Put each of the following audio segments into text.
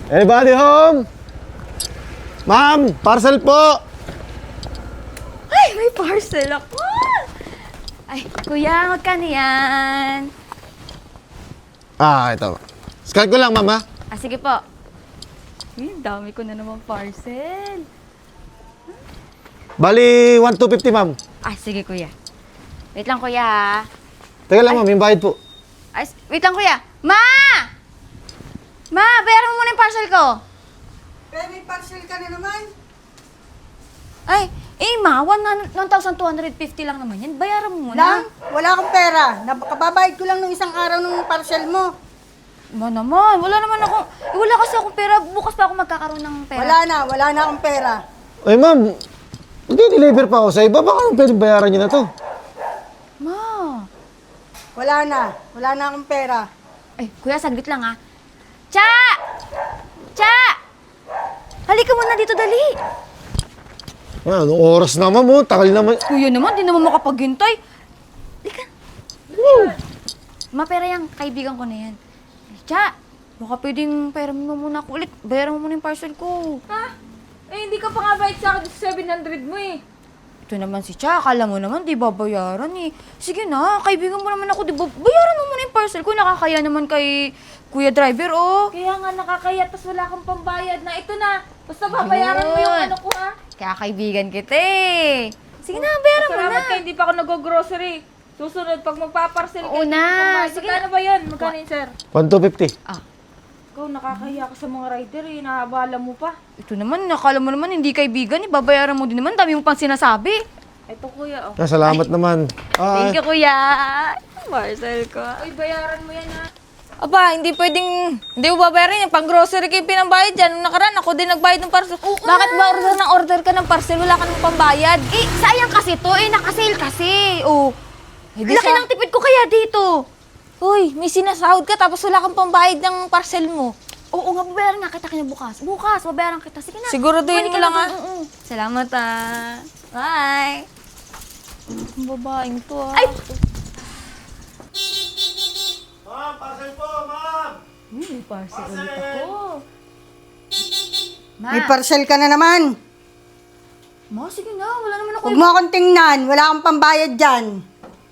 Anybody home? Ma'am, parcel po! Ay, may parcel ako! Ay, kuya, magkano yan? Ito. Scan ko lang, ma'am, ha? Sige po. Dami ko na naman parcel. Bali, 1,250, ma'am. Sige kuya. Wait lang kuya ha. Teka lang, ma'am, yung bayad po. Wait lang kuya. Ma! Ma, bayaran mo muna yung parcel ko. Kaya may parcel ka na naman. Ma, 1,250 lang naman yan. Bayaran mo muna. Lang, wala akong pera. Nakababayad ko lang nung isang araw ng parcel mo. Ma naman, wala naman ako. Wala kasi akong pera. Bukas pa ako magkakaroon ng pera. Wala na akong pera. Ay, ma'am, mag-deliver pa ako sa iba. Baka pwedeng bayaran niyo na to. Ma. Wala na akong pera. Kuya, saglit lang ha. Cha! Cha! Halika muna dito, dali. Anong oras naman mo? Takal naman. Kuya naman, di naman makapaghintay. Halika. Ma, pera yan. Kaibigan ko na yan. Cha, baka pwedeng pera mo muna ako ulit. Bayaran mo muna yung parcel ko. Ha? Hindi ka pa nga bayad sa akin sa 700 mo eh. Ito naman si Cha, akala mo naman di babayaran eh. Sige na, kaibigan mo naman ako, di ba? Bayaran mo muna yung parcel ko. Nakakaya naman kay Kuya Driver, oh. Kaya nga nakakaya, tas wala kang pambayad na. Ito na, basta babayaran mo yung Yun. ano ko ha. Kaya kaibigan kita eh. Sige na, bayaran mo na. Salamat ka, hindi pa ako nag-grocery. Susunod, pag magpaparcel ka, Oo hindi na, ko pambayad. sige Magkano ba yun? Magkano yun, sir? 1,250. Ikaw, nakakaya ka sa mga rider eh. Nakabala mo pa. Ito naman, nakala mo naman hindi kaibigan eh. Babayaran mo din naman, dami mo pang sinasabi. Ito kuya, oh. Salamat naman. Thank you, Kuya. Parcel ko. Uy, bayaran mo yan ha. Aba, hindi pwedeng, hindi mo babayaran yan. Pang grocery kayo pinambayad dyan. Nung nakaraan, ako din nagbayad ng parcel. Bakit ba order ka ng parcel? Wala ka ng pambayad. Sayang kasi to eh, nakasale kasi. Oh. Hindi Laki ng tipid ko kaya dito. Uy, may sinasahod ka tapos wala kang pambayad ng parcel mo. Oo nga, babayaran nga kita bukas. Bukas, babayaran kita. Sige na. Siguraduhin mo lang ha. Salamat ah. Bye. Ang babaeng to ha. Ay! Ma'am, parcel po, ma'am! May parcel ulit ako. Ma, May parcel ka na naman. sige na. Wala naman ako. Huwag mo akong tingnan. Wala akong pambayad dyan.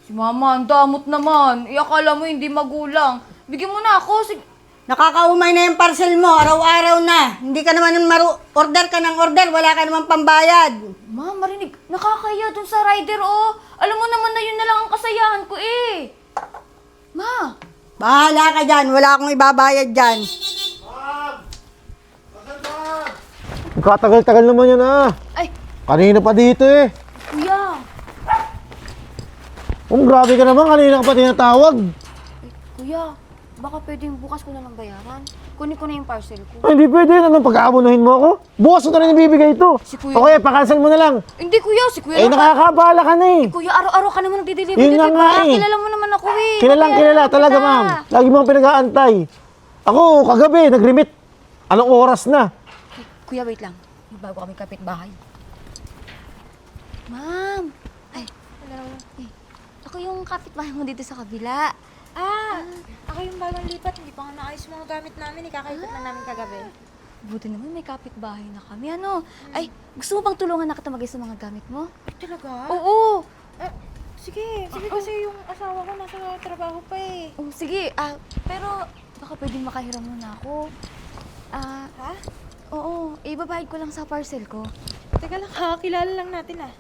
Si Mama, ang damot naman. Akala mo hindi magulang. Bigyan mo na ako. Sige. Nakakaumay na yung parcel mo. Araw-araw na. Hindi ka naman order ka ng order. Wala ka naman pambayad. Ma, marinig. Nakakaya dun sa rider, oh. Alam mo naman na yun na lang ang kasayahan ko, eh. Ma. Bahala ka dyan. Wala akong ibabayad dyan. Katagal-tagal naman yan, Ay, Kanina pa dito, eh. kuya. Grabe ka naman. Kanina ka pa tinatawag. Kuya, baka pwedeng bukas ko na lang bayaran. Kunin ko na yung parcel ko. Hindi pwede. Anong pag-aabonahin mo ako? Bukas mo na rin ibibigay ito. Si Kuya. Okay, pakansel mo na lang. Hindi, kuya. Si kuya. Nakakabala ka na, eh. Kuya, araw-araw ka naman nagdi-deliver Yun dito, na nga, diba? eh. Kilala mo naman ako, eh. Kilalang kilala talaga, kita. ma'am. Lagi mo ang pinag-aantay. Ako, kagabi, nag-remit. Anong oras na? Kuya, wait lang. May bago kami kapitbahay. Ma'am. Ay, hello. Ako yung kapitbahay mo dito sa kabila. Ako yung bagong lipat. Hindi pa nga naayos mga gamit namin. Ikakaipat na namin kagabi. Buti naman may kapitbahay na kami. Ano? Ay, gusto mo bang tulungan na kita mag-ayos sa mga gamit mo? Talaga? Oo. Sige kasi yung asawa ko nasa trabaho pa eh. Oh, sige. Pero baka pwedeng makahiram mo na ako. Ha? Oo. Ibabayad ko lang sa parcel ko. Teka lang, kilala lang natin ah.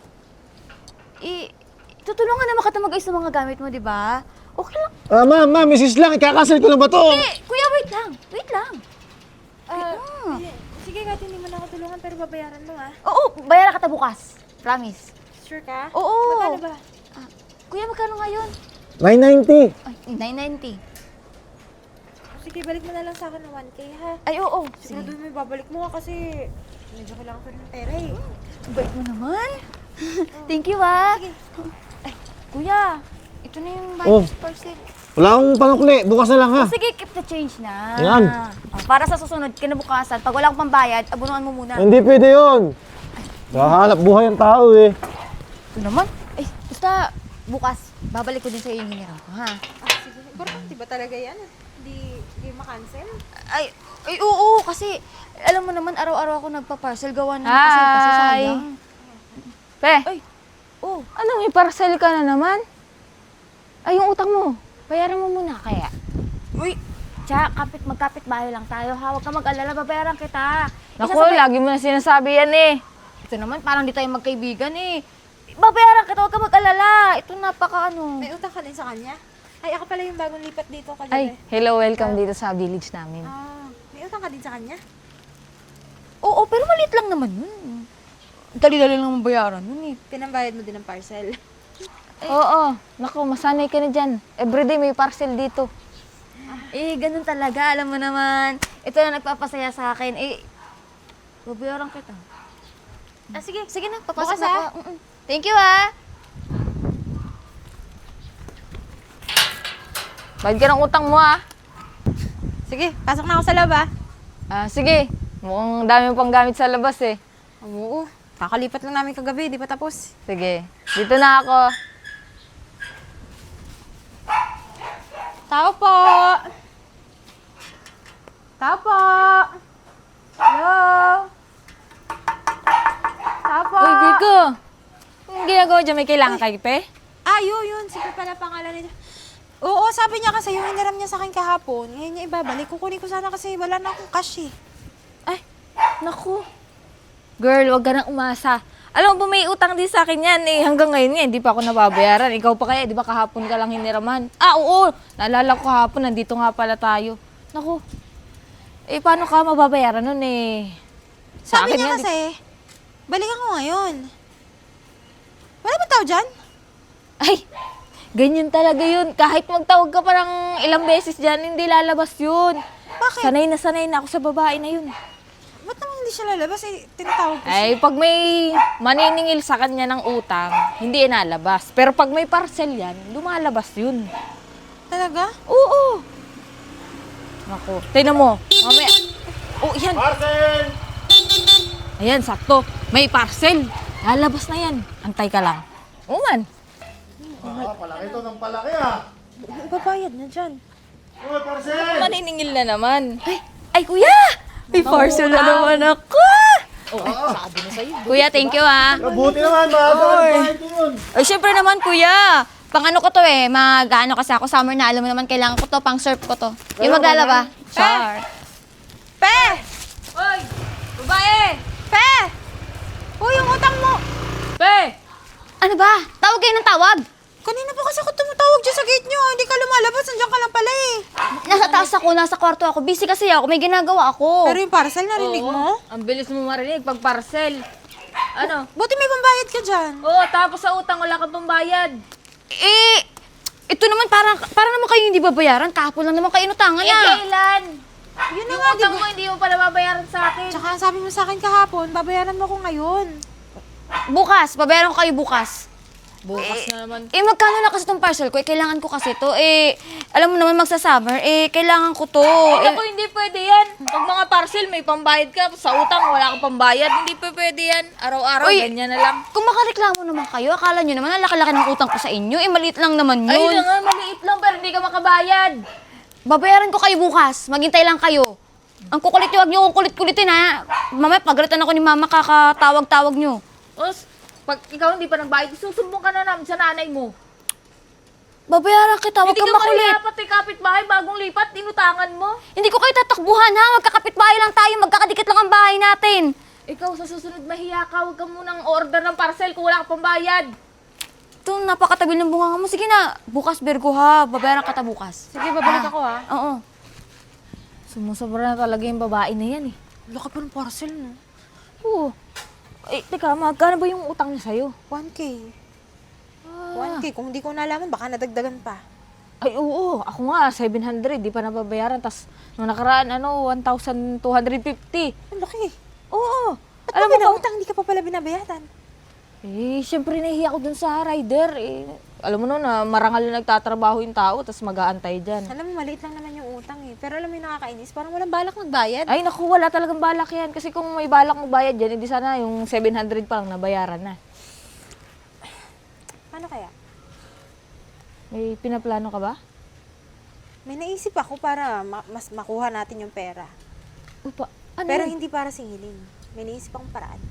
Tutulungan naman kita mag-ayos sa mga gamit mo, di ba? Okay lang. Ma'am, misis lang. Ikakansel ko lang ba to? Kuya, wait lang. Wait lang. Sige, kahit hindi mo na ako tulungan pero babayaran mo ah. Oo, bayaran kita bukas. Promise. Sure ka? Oo. Magkano ba? Kuya, magkano ngayon? 990. Ay, 990. Sige, balik mo na lang sa akin ng 1K ha. Ay, oo. Siguro mo babalik mo kasi medyo kailangan ko ng pera eh. Bait mo naman. Thank you, ah. Ay, kuya, ito na yung bayad sa parcel. Wala akong panukli. Bukas na lang, ha? Sige, keep the change na. Yan. Para sa susunod, kinabukasan, pag wala akong pambayad, abunuan mo muna. Hindi pwede yun. Nakahanap buhay ang tao, eh. Ito naman. Basta bukas, babalik ko din sa iyo yung hinirang ko, ha? Sige. Di ba talaga yan? Di makancel? Ay, oo, kasi alam mo naman, araw-araw ako nagpa-parcel. Gawa ng kasi sayang. Pe, Ay, oh. ano, may parcel ka na naman? Ay, yung utang mo. Bayaran mo muna kaya. Uy, magkapit bahay lang tayo ha. Huwag ka mag-alala, babayaran kita. Naku, lagi mo na sinasabi yan eh. Ito naman, parang di tayo magkaibigan eh. Babayaran kita, huwag ka mag-alala. Ito May utang ka din sa kanya? Ay, ako pala yung bagong lipat dito Ay, kagabi. hello, welcome dito sa village namin. May utang ka din sa kanya? Oo, pero maliit lang naman yun. Dali-dali lang mabayaran yun eh. Pinambayad mo din ng parcel. Oo, naku, masanay ka na dyan. Everyday may parcel dito. Ganun talaga, alam mo naman. Ito na nagpapasaya sa akin. Babayaran kita. Sige. Sige na, papasok Bukas, na ha? ako. Thank you, ha? Bayad ka ng utang mo ah. Sige, pasok na ako sa loob ah. Sige, mukhang dami mo pang gamit sa labas eh. Oo, kakalipat lang namin kagabi, di pa tapos. Sige, dito na ako. Tao po! Tao po! Hello! Tao po! Uy, Vico! Anong ginagawa dyan? May kailangan kay Pe? Yun. Sige pala pangalan nila. Oo, sabi niya kasi yung hiniram niya sa akin kahapon. Ngayon niya ibabalik. Kukunin ko sana kasi wala na akong cash eh. Ay, naku. Girl, wag ka nang umasa. Alam mo ba, may utang din sa akin yan eh. Hanggang ngayon nga, hindi pa ako nababayaran. Ikaw pa kaya, di ba kahapon ka lang hiniraman? Oo. Naalala ko kahapon, nandito nga pala tayo. Naku. Paano ka mababayaran nun eh? Sa Sabi akin niya nga, kasi, balikan ko ngayon. Wala ba tao dyan? Ay, ganyan talaga yun. Kahit magtawag ka pa ng ilang beses dyan, hindi lalabas yun. Bakit? Sanay na ako sa babae na yun. Ba't naman hindi siya lalabas? Tinatawag ko siya. Ay, pag may maniningil sa kanya ng utang, hindi inalabas. Pero pag may parcel yan, lumalabas yun. Talaga? Oo. Naku, tingnan mo. Mamaya. Oh, yan. Parcel! Ayan, sakto. May parcel. Lalabas na yan. Antay ka lang. Oo man. Palaki to ng palaki ah. Babayad na dyan. Uy, parcel! Maniningil na naman. Ay, kuya! May parcel na naman ako. Sabi na sa'yo. Kuya, thank you ah. Mabuti naman, maaga ka nagbayad yun. Ay, syempre naman, kuya. Pang ano ko to eh, mag-ano kasi ako, summer na, alam mo naman, kailangan ko to, pang surf ko to. Yung maglalaba. Char. Pe! Hoy! Babae! Pe! Uy, yung utang mo! Pe! Ano ba? Tawag kayo ng tawag. Kanina pa kasi ako tumatawag dyan sa gate nyo. Hindi ka lumalabas. Nandiyan ka lang pala eh. Nasa taas ako, nasa kwarto ako. Busy kasi ako, may ginagawa ako. Pero yung parcel, narinig mo? Ang bilis mo marinig pag parcel. Ano? Buti may pambayad ka dyan. Oo, tapos sa utang wala kang pambayad. Ito naman, parang naman kayo hindi babayaran. Kahapon lang naman kayo inutangan na. Kailan? Yun na Yung nga, utang mo hindi mo pala babayaran sa akin. Tsaka ang sabi mo sa akin kahapon, babayaran mo ko ngayon. Bukas, babayaran ko kayo bukas. Bukas na naman. Magkano na kasi itong parcel ko? Kailangan ko kasi to. Alam mo naman magsa-summer, kailangan ko to. Ako, hindi pwede yan. Pag mga parcel, may pambayad ka. Sa utang, wala kang pambayad. Hindi pwede yan. Araw-araw, Uy, ganyan na lang. Kung makareklamo naman kayo, akala nyo naman, ang laki-laki ng utang ko sa inyo. Maliit lang naman yun. Ay na nga, maliit lang pero hindi ka makabayad. Babayaran ko kayo bukas. Maghintay lang kayo. Ang kukulit nyo, huwag nyo akong kulit-kulitin ha. Mamaya, pagalitan ako ni mama, kakatawag-tawag nyo. Pag ikaw hindi pa nagbayad, susumbong ka na namin sa nanay mo. Babayaran kita, huwag Hindi kang ka makulit. dapat kapitbahay, bagong lipat, inutangan mo. Hindi ko kayo tatakbuhan ha. Magkakapit-bahay lang tayo, magkakadikit lang ang bahay natin. Ikaw sa susunod mahiya ka, huwag ka munang order ng parcel kung wala kang pambayad. Ito, napakatabil ng bunga mo. Sige na, bukas Virgo ha. Babayaran kita bukas. Sige, babalik ako ha. Oo. Sumusobra na talaga yung babae na yan eh. Laki pa ng parcel no. Oo. Teka, magkano ba yung utang niya sa'yo? 1K. 1K. Kung hindi ko nalaman, baka nadagdagan pa. Ay, oo. Ako nga, 700. Di pa nababayaran. Tapos, nung nakaraan, 1,250. Ang laki. Oo. Ba't Alam mo mo ba? utang, hindi ka pa pala binabayaran? Siyempre nahihiya ako dun sa rider. Alam mo na marangal na nagtatrabaho yung tao, tapos mag-aantay dyan. Alam mo, maliit lang naman yung utang eh. Pero alam mo yung nakakainis, parang walang balak magbayad. Ay, naku, wala talagang balak yan. Kasi kung may balak magbayad dyan, edi sana yung 700 pa lang nabayaran na. Paano kaya? May pinaplano ka ba? May naisip ako para mas makuha natin yung pera. Upa, ano Pero yun? hindi para singilin. May naisip akong paraan.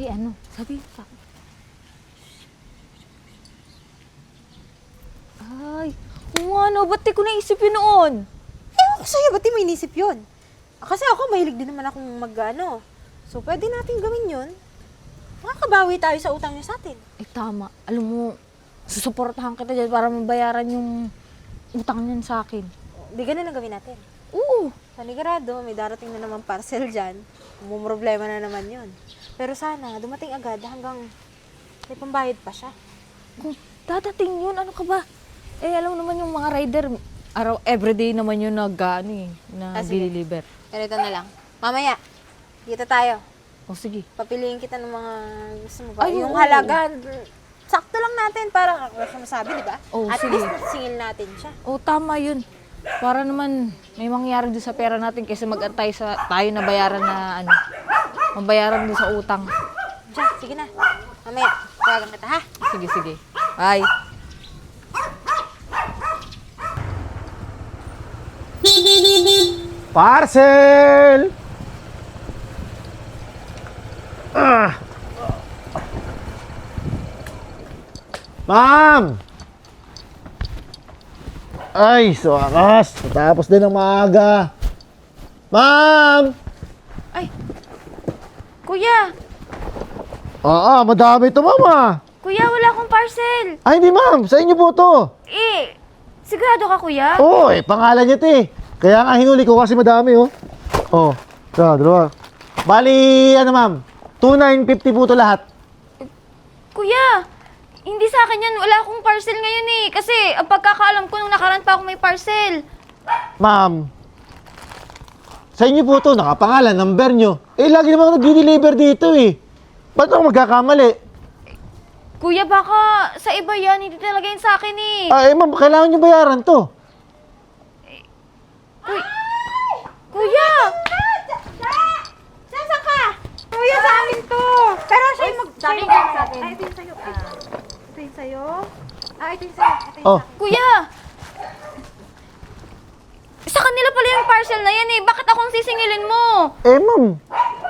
Ano? Sabi pa. Ay, kung ano, ba't di ko naisip yun noon? Ewan ko sa'yo, ba't di mo inisip yun? Kasi ako, mahilig din naman akong mag-ano. So, pwede natin gawin yun. Makakabawi tayo sa utang niya sa atin. Tama. Alam mo, susuportahan kita dyan para mabayaran yung utang niyan sa akin. Di ganun ang gawin natin. Oo. Sanigurado, may darating na naman parcel dyan. Problema na naman yun. Pero sana, dumating agad hanggang may pambayad pa siya. Kung dadating yun, ano ka ba? Alam mo naman yung mga rider, everyday naman yun na Sige. deliver. Ganito na lang. Mamaya, kita tayo. O sige. Papiliin kita ng mga gusto mo ba? Ay, Yung oo. halaga, sakto lang natin para masabi, di ba? Oo, At sige. least singil natin siya. O tama yun. Para naman may mangyari doon sa pera natin kaysa mag-antay sa tayo na bayaran na mabayaran doon sa utang. Diyan, sige na. Mamaya, tawagan kita ha. Sige, sige. Bye. Parcel! Ma'am! Ay, so akas. Tapos din ang maaga. Ma'am! Kuya! Oo, madami ito, mama. Kuya, wala akong parcel. Ay, hindi, ma'am. Sa inyo po to. Sigurado ka, kuya? Oo, pangalan niya, te. Kaya nga hinuli ko kasi madami, oh. Oh, dalawa. Bali, ma'am? 2,950 po to lahat. Kuya, hindi sa akin yan. Wala akong parcel ngayon eh. Kasi ang pagkakaalam ko nung nakaraan pa ako may parcel. Ma'am, sa inyo po to, nakapangalan, number nyo. Lagi naman ako nag-deliver dito, eh. Ba't ako magkakamali? Kuya, baka sa iba yan. Hindi talaga yun sa akin eh. Ma'am, kailangan nyo bayaran to. Kuya! Saan ka? Kuya, sa amin to. Pero siya yung sa akin yan, sa akin. Ay, ito yung sa'yo. Ito yung sa'yo. Ito yung sa'yo. Ito yung Oh, Kuya! Sa kanila pala yung parcel na yan eh. Bakit akong sisingilin mo? ma'am,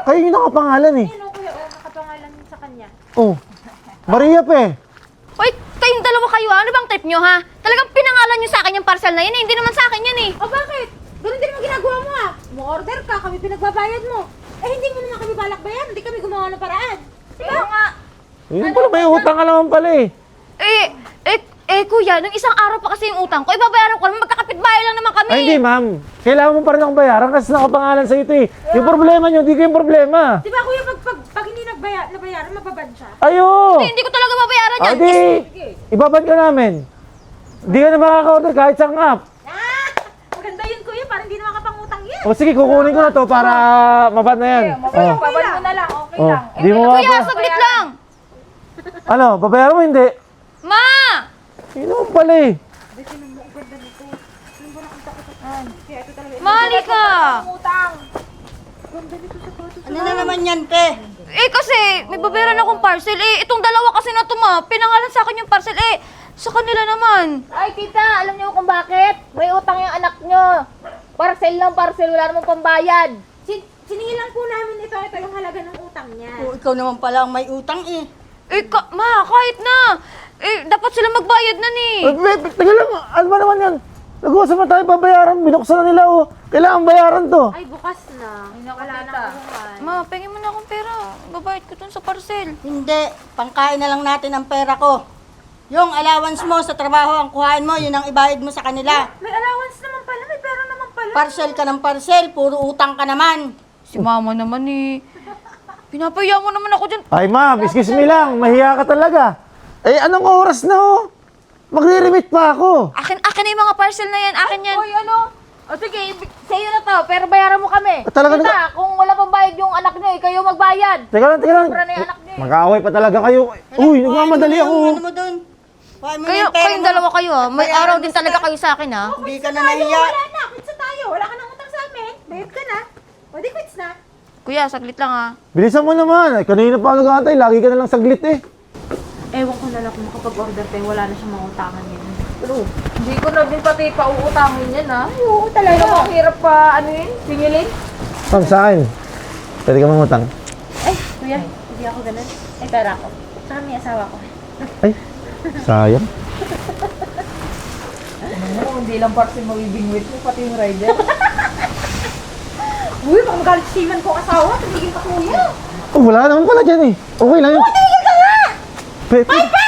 kayo yung nakapangalan, eh. Ano, kuya? Nakapangalan sa kanya. Oh, Maria pa, eh. Uy, kayong dalawa kayo ha? Ano bang trip nyo ha? Talagang pinangalan nyo sa akin yung parcel na yan eh. Hindi naman sa akin yan eh. O bakit? Ganun din naman ginagawa mo ah. Mo-order ka, kami pinagbabayad mo. Hindi mo naman kami balak bayan. Hindi kami gumawa ng paraan. Kaya nga. Yun pala, may utang ka naman pala, eh. Kuya, nung isang araw pa kasi yung utang ko, ibabayaran ko naman, magkakapit-bahay lang naman kami. Ay, hindi, ma'am. Kailangan mo pa rin akong bayaran kasi nakapangalan sa ito, eh. Yung problema nyo, hindi ko yung problema. Di ba kuya, pag hindi nabayaran, mababan siya? Ayo! Hindi ko talaga babayaran yan. Di, ibabad ka namin. Hindi ka na makaka-order kahit sa app. Maganda yun kuya, parang hindi na makapangutang yan. O sige, kukunin ko na to para mabad na yan. Oh. Babad mo na lang, okay Oh. Di mo Kuya, mababa. saglit lang. Ano, babayaran mo hindi? Ma! Yun naman pala, eh. Mali ka! Ano na naman yan, te? Kasi may babayaran akong parcel. Itong dalawa kasi na to ma, pinangalan sa akin yung parcel. Sa kanila naman. Ay, tita, alam niyo kung bakit? May utang yung anak niyo. Parcel lang, parcel. Wala namang pambayad. Siningil lang po namin ito yung halaga ng utang niya. Ikaw naman pala ang may utang, eh. Ma, kahit na. Dapat sila magbayad na ni. Taga lang, ano ba naman yan? Nag-uusap na tayo babayaran, binuksan na nila, oh. Kailangan bayaran to. Ay, bukas na. Wala na kuhan. Ma, pengin mo na akong pera. Babayad ko dun sa parcel. Hindi, pangkain na lang natin ang pera ko. Yung allowance mo sa trabaho, ang kuhain mo, yun ang ibayad mo sa kanila. May allowance naman pala, may pera naman pala. Parcel ka ng parcel, puro utang ka naman. Si mama naman pinapaya mo naman ako dyan. Ay, ma'am, excuse me lang. Mahiya ka talaga. Anong oras na, oh? Magre-remit pa ako. Akin na yung mga parcel na yan. Akin yan. Uy, ano? O sige, sa'yo na to, pero bayaran mo kami. Talaga Tita, kung wala pang bayad yung anak niyo, kayo magbayad. Teka lang. Sobra na yung anak niyo eh. Mag-aaway pa talaga kayo. Uy, nagmamadali ako. Ano mo dun? Kuhain mo na yung pera Kayong mo. dalawa kayo ha. May Bayaran araw mo din sa- talaga kayo sa akin ha. Hindi ka na nahiya. Wala na, quits na tayo. Wala ka nang utang sa amin. Bayad ka na. O di quits na. Kuya, saglit lang ha. Bilisan mo naman. Kanina pa ako nag-aantay. Lagi ka na lang saglit, eh. Ewan ko na lang kung makapag-order tayo, wala na siyang mga utangan yun. True. Hindi ko na din pati pauutangin yan, ha? Oo, talaga. Alam mo, ang hirap pa, ano yun, singilin. Ma'am, sa akin. Pwede ka mangutang. Ay, kuya, hindi ako ganun. Ay, pera ko. Saka may asawa ko. Ay, sayang. Ano mo, hindi lang parcel mabibingwit mo, pati yung rider. Uy, baka magalit si man ko asawa. Tumigil ka, kuya. Oh, wala naman pala dyan eh. Okay lang yun. Tumigil ka nga!